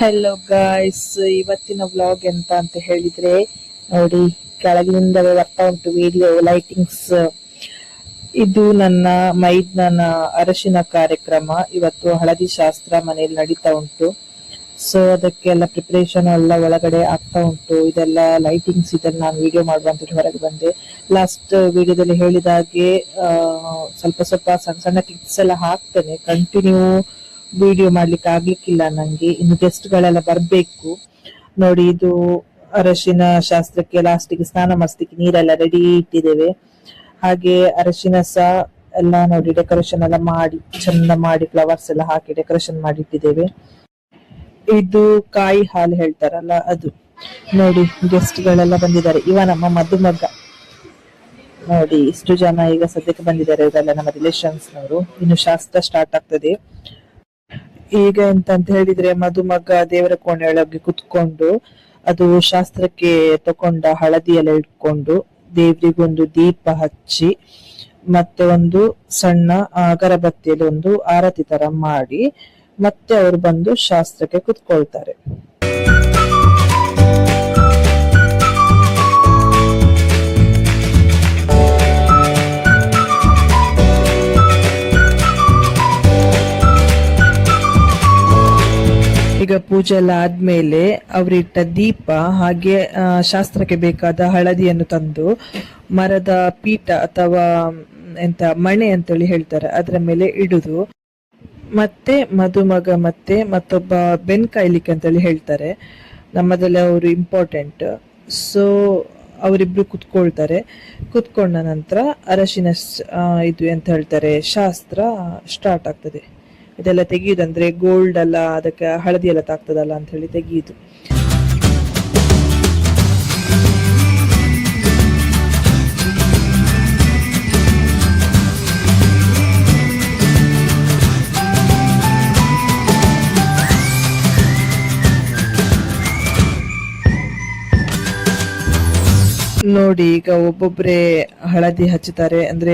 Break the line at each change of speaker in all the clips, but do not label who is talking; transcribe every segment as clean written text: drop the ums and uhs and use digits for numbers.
Hello guys, ಇವತ್ತಿನ vlog ಎಂತ ಅಂತ ಹೇಳಿದ್ರೆ ನೋಡಿ, ಕೆಳಗಿನಿಂದಲೇ ಬರ್ತಾ ಉಂಟು ವಿಡಿಯೋ ಲೈಟಿಂಗ್ಸ್. ಇದು ನನ್ನ ಮೈದ್ನನ ಅರಶಿನ ಕಾರ್ಯಕ್ರಮ. ಇವತ್ತು ಹಳದಿ ಶಾಸ್ತ್ರ ಮನೆಯಲ್ಲಿ ನಡೀತಾ ಉಂಟು. ಸೊ ಅದಕ್ಕೆಲ್ಲ ಪ್ರಿಪರೇಷನ್ ಎಲ್ಲ ಒಳಗಡೆ ಆಗ್ತಾ ಉಂಟು. ಇದೆಲ್ಲ ಲೈಟಿಂಗ್ಸ್, ಇದನ್ನ ನಾನು ವಿಡಿಯೋ ಮಾಡುವಂತ ಹೊರಗೆ ಬಂದೆ. ಲಾಸ್ಟ್ ವಿಡಿಯೋದಲ್ಲಿ ಹೇಳಿದ ಹಾಗೆ ಸ್ವಲ್ಪ ಸ್ವಲ್ಪ ಸಣ್ಣ ಸಣ್ಣ ಕ್ಲಿಪ್ಸ್ ಎಲ್ಲ ಹಾಕ್ತೇನೆ. ಕಂಟಿನ್ಯೂ ವಿಡಿಯೋ ಮಾಡ್ಲಿಕ್ಕೆ ಆಗ್ಲಿಕ್ಕಿಲ್ಲ ನಂಗೆ, ಇನ್ನು ಗೆಸ್ಟ್ ಗಳೆಲ್ಲ ಬರ್ಬೇಕು. ನೋಡಿ, ಇದು ಅರಶಿನ ಶಾಸ್ತ್ರಕ್ಕೆ ಲಾಸ್ಟಿಗೆ ಸ್ನಾನ ಮಾಡಿಸ್ಲಿಕ್ಕೆ ನೀರೆಲ್ಲ ರೆಡಿ ಇಟ್ಟಿದ್ದೇವೆ. ಹಾಗೆ ಅರಶಿನ ಸಹ ಎಲ್ಲ ನೋಡಿ ಡೆಕೋರೇಷನ್ ಎಲ್ಲ ಮಾಡಿ ಚಂದ ಮಾಡಿ ಫ್ಲವರ್ಸ್ ಎಲ್ಲ ಹಾಕಿ ಡೆಕೋರೇಷನ್ ಮಾಡಿ ಇಟ್ಟಿದ್ದೇವೆ. ಇದು ಕಾಯಿ ಹಾಲು ಹೇಳ್ತಾರಲ್ಲ ಅದು. ನೋಡಿ, ಗೆಸ್ಟ್ ಗಳೆಲ್ಲ ಬಂದಿದ್ದಾರೆ. ಇವ ನಮ್ಮ ಮದುಮಗ. ನೋಡಿ, ಇಷ್ಟು ಜನ ಈಗ ಸದ್ಯಕ್ಕೆ ಬಂದಿದ್ದಾರೆ. ಇವರೆಲ್ಲ ನಮ್ಮ ರಿಲೇಷನ್ಸ್ ನವರು. ಇನ್ನು ಶಾಸ್ತ್ರ ಸ್ಟಾರ್ಟ್ ಆಗ್ತದೆ ಈಗ. ಎಂತ ಹೇಳಿದ್ರೆ, ಮದುಮಗ ದೇವರ ಕೋಣೆಯೊಳಗೆ ಕುತ್ಕೊಂಡು ಅದು ಶಾಸ್ತ್ರಕ್ಕೆ ತಕೊಂಡ ಹಳದಿ ಎಲ್ಲ ಇಟ್ಕೊಂಡು ದೇವ್ರಿಗೊಂದು ದೀಪ ಹಚ್ಚಿ ಮತ್ತೆ ಒಂದು ಸಣ್ಣ ಅಗರಬತ್ತಿಯಲ್ಲಿ ಒಂದು ಆರತಿ ತರ ಮಾಡಿ ಮತ್ತೆ ಅವರು ಬಂದು ಶಾಸ್ತ್ರಕ್ಕೆ ಕುತ್ಕೊಳ್ತಾರೆ. ಈಗ ಪೂಜೆ ಎಲ್ಲ ಆದ್ಮೇಲೆ ಅವರಿಟ್ಟ ದೀಪ ಹಾಗೆ ಶಾಸ್ತ್ರಕ್ಕೆ ಬೇಕಾದ ಹಳದಿಯನ್ನು ತಂದು ಮರದ ಪೀಠ ಅಥವಾ ಎಂತ ಮಣೆ ಅಂತೇಳಿ ಹೇಳ್ತಾರೆ ಅದರ ಮೇಲೆ ಇಡುದು. ಮತ್ತೆ ಮದುಮಗ ಮತ್ತೆ ಮತ್ತೊಬ್ಬ ಬೆನ್ ಕಾಯ್ಲಿಕ್ಕೆ ಅಂತೇಳಿ ಹೇಳ್ತಾರೆ ನಮ್ಮದಲ್ಲಿ, ಅವರು ಇಂಪಾರ್ಟೆಂಟ್. ಸೊ ಅವರಿಬ್ರು ಕುತ್ಕೊಳ್ತಾರೆ. ಕುತ್ಕೊಂಡ ನಂತರ ಅರಶಿನ ಇದು ಎಂತ ಹೇಳ್ತಾರೆ ಶಾಸ್ತ್ರ ಸ್ಟಾರ್ಟ್ ಆಗ್ತದೆ. ಇದೆಲ್ಲ ತೆಗೆಯುದಂದ್ರೆ ಗೋಲ್ಡ್ ಅಲ್ಲ, ಅದಕ್ಕೆ ಹಳದಿ ಎಲ್ಲ ತಾಗ್ತದಲ್ಲ ಅಂತ ಹೇಳಿ ತೆಗೆಯುದು. ನೋಡಿ, ಈಗ ಒಬ್ಬೊಬ್ರೆ ಹಳದಿ ಹಚ್ಚುತ್ತಾರೆ. ಅಂದ್ರೆ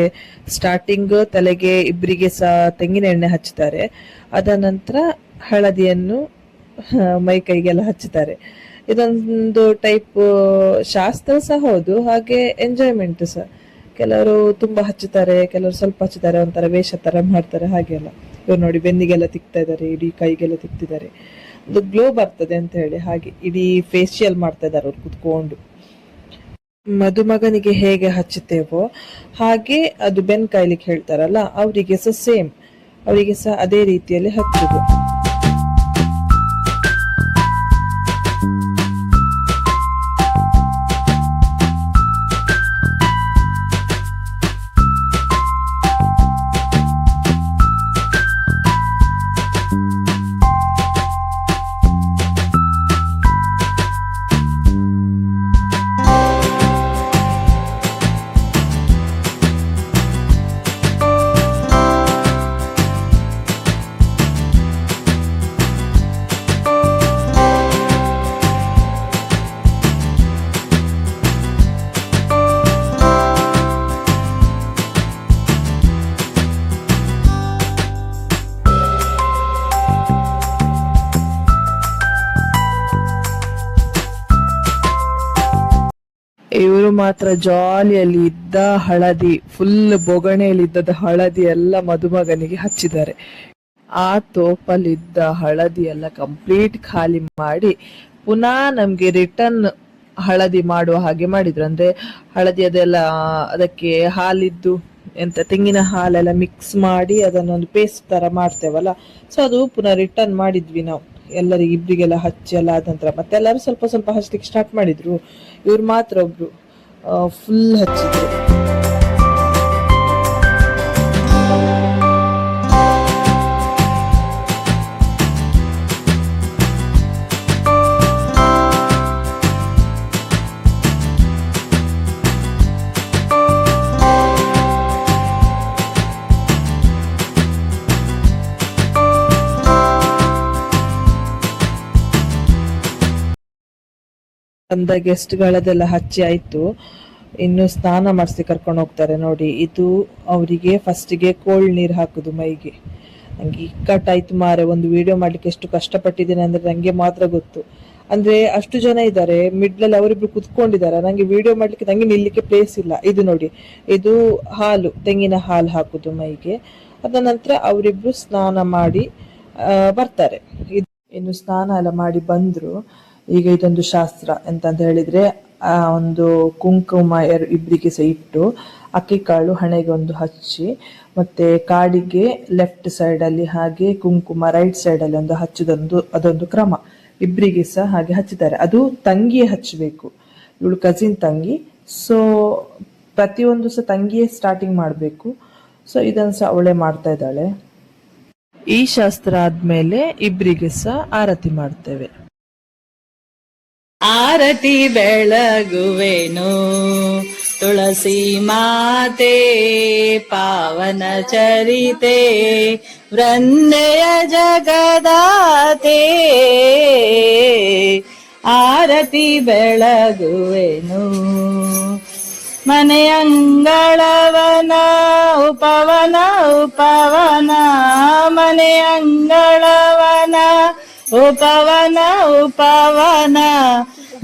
ಸ್ಟಾರ್ಟಿಂಗ್ ತಲೆಗೆ ಇಬ್ಬರಿಗೆ ಸಹ ತೆಂಗಿನ ಎಣ್ಣೆ ಹಚ್ಚುತ್ತಾರೆ. ಅದ ನಂತರ ಹಳದಿಯನ್ನು ಮೈ ಕೈಗೆಲ್ಲ ಹಚ್ಚುತ್ತಾರೆ. ಇದೊಂದು ಟೈಪ್ ಶಾಸ್ತ್ರ ಸಹ ಹೌದು, ಹಾಗೆ ಎಂಜಾಯ್ಮೆಂಟ್ ಸಹ. ಕೆಲವರು ತುಂಬಾ ಹಚ್ಚುತ್ತಾರೆ, ಕೆಲವರು ಸ್ವಲ್ಪ ಹಚ್ಚುತ್ತಾರೆ, ಒಂಥರ ವೇಷ ತರ ಮಾಡ್ತಾರೆ ಹಾಗೆಲ್ಲ. ಇವ್ರು ನೋಡಿ, ಬೆನ್ನಿಗೆಲ್ಲ ತಿಕ್ತಾ ಇದ್ದಾರೆ, ಇಡೀ ಕೈಗೆಲ್ಲ ತಿಕ್ತಿದ್ದಾರೆ. ಒಂದು ಗ್ಲೋ ಬರ್ತದೆ ಅಂತ ಹೇಳಿ ಹಾಗೆ ಇಡೀ ಫೇಶಿಯಲ್ ಮಾಡ್ತಾ ಇದ್ದಾರೆ ಅವ್ರು ಕುತ್ಕೊಂಡು. ಮದುಮಗನಿಗೆ ಹೇಗೆ ಹಚ್ಚುತ್ತೇವೋ ಹಾಗೆ ಅದು ಬೆನ್ ಕಾಯ್ಲಿಕ್ಕೆ ಹೇಳ್ತಾರಲ್ಲ, ಅವರಿಗೆ ಸಹ ಸೇಮ್, ಅವರಿಗೆ ಸಹ ಅದೇ ರೀತಿಯಲ್ಲಿ ಹಚ್ಚುದು. ಇವರು ಮಾತ್ರ ಜಾಲಿಯಲ್ಲಿ ಇದ್ದ ಹಳದಿ, ಫುಲ್ ಬೊಗಣೆಯಲ್ಲಿ ಇದ್ದದ ಹಳದಿ ಎಲ್ಲ ಮದುಮಗನಿಗೆ ಹಚ್ಚಿದ್ದಾರೆ. ಆ ತೋಪಲ್ಲಿದ್ದ ಹಳದಿ ಎಲ್ಲ ಕಂಪ್ಲೀಟ್ ಖಾಲಿ ಮಾಡಿ ಪುನಃ ನಮ್ಗೆ ರಿಟರ್ನ್ ಹಳದಿ ಮಾಡುವ ಹಾಗೆ ಮಾಡಿದ್ರು. ಅಂದ್ರೆ ಹಳದಿ ಅದೆಲ್ಲ ಅದಕ್ಕೆ ಹಾಲಿದ್ದು ಎಂತ ತೆಂಗಿನ ಹಾಲೆಲ್ಲ ಮಿಕ್ಸ್ ಮಾಡಿ ಅದನ್ನೊಂದು ಪೇಸ್ಟ್ ತರ ಮಾಡ್ತೇವಲ್ಲ, ಸೊ ಅದು ಪುನಃ ರಿಟರ್ನ್ ಮಾಡಿದ್ವಿ ನಾವು ಎಲ್ಲರಿಗೆ, ಇಬ್ರಿಗೆಲ್ಲ ಹಚ್ಚಿ ಎಲ್ಲ ಆದ ನಂತರ ಮತ್ತೆ ಎಲ್ಲರೂ ಸ್ವಲ್ಪ ಸ್ವಲ್ಪ ಹಚ್ಚಲಿಕ್ಕೆ ಸ್ಟಾರ್ಟ್ ಮಾಡಿದ್ರು. ಇವ್ರು ಮಾತ್ರ ಒಬ್ರು ಫುಲ್ ಹಚ್ಚಿದ್ರು. ಬಂದ ಗೆಸ್ಟ್ ಗಳದೆಲ್ಲ ಹಚ್ಚಿ ಆಯ್ತು. ಇನ್ನು ಸ್ನಾನ ಮಾಡಿಸಿ ಕರ್ಕೊಂಡು ಹೋಗ್ತಾರೆ. ನೋಡಿ, ಇದು ಅವರಿಗೆ ಫಸ್ಟಿಗೆ ಕೋಲ್ಡ್ ನೀರು ಹಾಕುದು ಮೈಗೆ. ನಂಗೆ ಇಕ್ಕಟ್ಟಾಯ್ತು ಮಾರೆ, ಒಂದು ವಿಡಿಯೋ ಮಾಡ್ಲಿಕ್ಕೆ ಎಷ್ಟು ಕಷ್ಟಪಟ್ಟಿದ್ದೇನೆ ಅಂದ್ರೆ ನಂಗೆ ಮಾತ್ರ ಗೊತ್ತು. ಅಂದ್ರೆ ಅಷ್ಟು ಜನ ಇದ್ದಾರೆ, ಮಿಡ್ಲಲ್ಲಿ ಅವರಿಬ್ರು ಕುತ್ಕೊಂಡಿದ್ದಾರೆ, ನಂಗೆ ವಿಡಿಯೋ ಮಾಡ್ಲಿಕ್ಕೆ ನಂಗೆ ನಿಲ್ಲಿಕ್ಕೆ ಪ್ಲೇಸ್ ಇಲ್ಲ. ಇದು ನೋಡಿ, ಇದು ಹಾಲು, ತೆಂಗಿನ ಹಾಲು ಹಾಕುದು ಮೈಗೆ. ಅದ ನಂತರ ಅವರಿಬ್ರು ಸ್ನಾನ ಮಾಡಿ ಬರ್ತಾರೆ. ಇನ್ನು ಸ್ನಾನ ಎಲ್ಲ ಮಾಡಿ ಬಂದ್ರು. ಈಗ ಇದೊಂದು ಶಾಸ್ತ್ರ ಎಂತಂತ ಹೇಳಿದ್ರೆ, ಒಂದು ಕುಂಕುಮ ಇಬ್ಬರಿಗೆ ಸಹ ಇಟ್ಟು, ಅಕ್ಕಿ ಕಾಳು ಹಣೆಗೆ ಒಂದು ಹಚ್ಚಿ, ಮತ್ತೆ ಕಾಡಿಗೆ ಲೆಫ್ಟ್ ಸೈಡ್ ಅಲ್ಲಿ ಹಾಗೆ ಕುಂಕುಮ ರೈಟ್ ಸೈಡ್ ಅಲ್ಲಿ ಒಂದು ಹಚ್ಚುದೊಂದು, ಅದೊಂದು ಕ್ರಮ. ಇಬ್ಬರಿಗೆ ಸಹ ಹಾಗೆ ಹಚ್ಚಿದ್ದಾರೆ. ಅದು ತಂಗಿಯೇ ಹಚ್ಚಬೇಕು, ಇವಳು ಕಸಿನ್ ತಂಗಿ. ಸೊ ಪ್ರತಿಯೊಂದು ಸಹ ತಂಗಿಯೇ ಸ್ಟಾರ್ಟಿಂಗ್ ಮಾಡಬೇಕು. ಸೊ ಇದನ್ನ ಸಹ ಅವಳೇ ಮಾಡ್ತಾ ಇದ್ದಾಳೆ. ಈ ಶಾಸ್ತ್ರ ಆದ್ಮೇಲೆ ಇಬ್ಬರಿಗೆ ಸಹ ಆರತಿ ಮಾಡ್ತೇವೆ.
ಆರತಿ ಬೆಳಗುವೆನು ತುಳಸಿ ಮಾತೆ, ಪಾವನ ಚರಿತೆ ವೃಂದೆಯ ಜಗದಾತೆ. ಆರತಿ ಬೆಳಗುವೆನು ಮನೆಯಂಗಳವನ ಉಪವನ ಉಪವನ, ಮನೆಯಂಗಳವನ ಉಪವನ ಉಪವನ,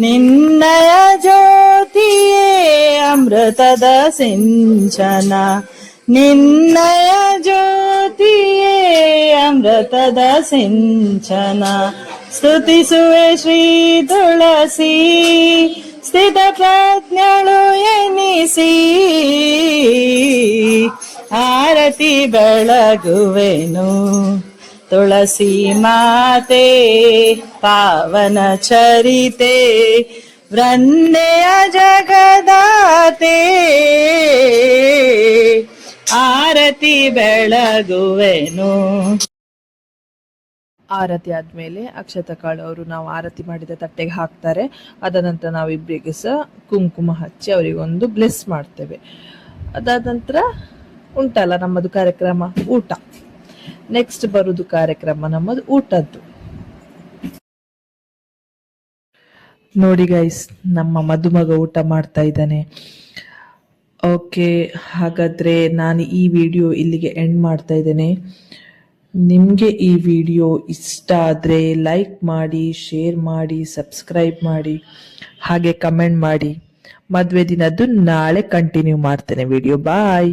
ನಿನ್ನಯ ಜ್ಯೋತಿಯೇ ಅಮೃತದ ಸಿಂಚನ, ನಿನ್ನಯ ಜ್ಯೋತಿಯೇ ಅಮೃತದ ಸಿಂಚನ. ಸ್ತುತಿಸುವೆ ಶ್ರೀ ತುಳಸಿ ಸ್ಥಿತ ಪ್ರಜ್ಞಳು ಎನಿಸಿ, ಆರತಿ ಬೆಳಗುವೆನು ತುಳಸಿ ಮಾತೆ, ಪಾವನ ಚರಿತೆ ವೃಂದೆಯ ಜಗದಾತೆ. ಆರತಿ ಬೆಳಗುವೆನು.
ಆರತಿ ಆದ್ಮೇಲೆ ಅಕ್ಷತ ಕಾಳು ಅವರು ನಾವು ಆರತಿ ಮಾಡಿದ ತಟ್ಟೆಗೆ ಹಾಕ್ತಾರೆ. ಅದ ನಂತರ ನಾವಿಬ್ಬರಿಗೆ ಸಹ ಕುಂಕುಮ ಹಚ್ಚಿ ಅವರಿಗೊಂದು ಬ್ಲೆಸ್ ಮಾಡ್ತೇವೆ. ಅದಾದ ನಂತರ ಉಂಟಲ್ಲ ನಮ್ಮದು ಕಾರ್ಯಕ್ರಮ, ಊಟ. ನೆಕ್ಸ್ಟ್ ಬರುದು ಕಾರ್ಯಕ್ರಮ ನಮ್ಮದು ಊಟದ್ದು. ನೋಡಿ ಗೈಸ್, ನಮ್ಮ ಮದುಮಗ ಊಟ ಮಾಡ್ತಾ ಇದ್ದಾನೆ. ಓಕೆ, ಹಾಗಾದ್ರೆ ನಾನು ಈ ವಿಡಿಯೋ ಇಲ್ಲಿಗೆ ಎಂಡ್ ಮಾಡ್ತಾ ಇದ್ದೇನೆ. ನಿಮಗೆ ಈ ವಿಡಿಯೋ ಇಷ್ಟ ಆದರೆ ಲೈಕ್ ಮಾಡಿ, ಶೇರ್ ಮಾಡಿ, ಸಬ್ಸ್ಕ್ರೈಬ್ ಮಾಡಿ, ಹಾಗೆ ಕಮೆಂಟ್ ಮಾಡಿ. ಮದುವೆ ದಿನದ್ದು ನಾಳೆ ಕಂಟಿನ್ಯೂ ಮಾಡ್ತೇನೆ ವಿಡಿಯೋ. ಬಾಯ್.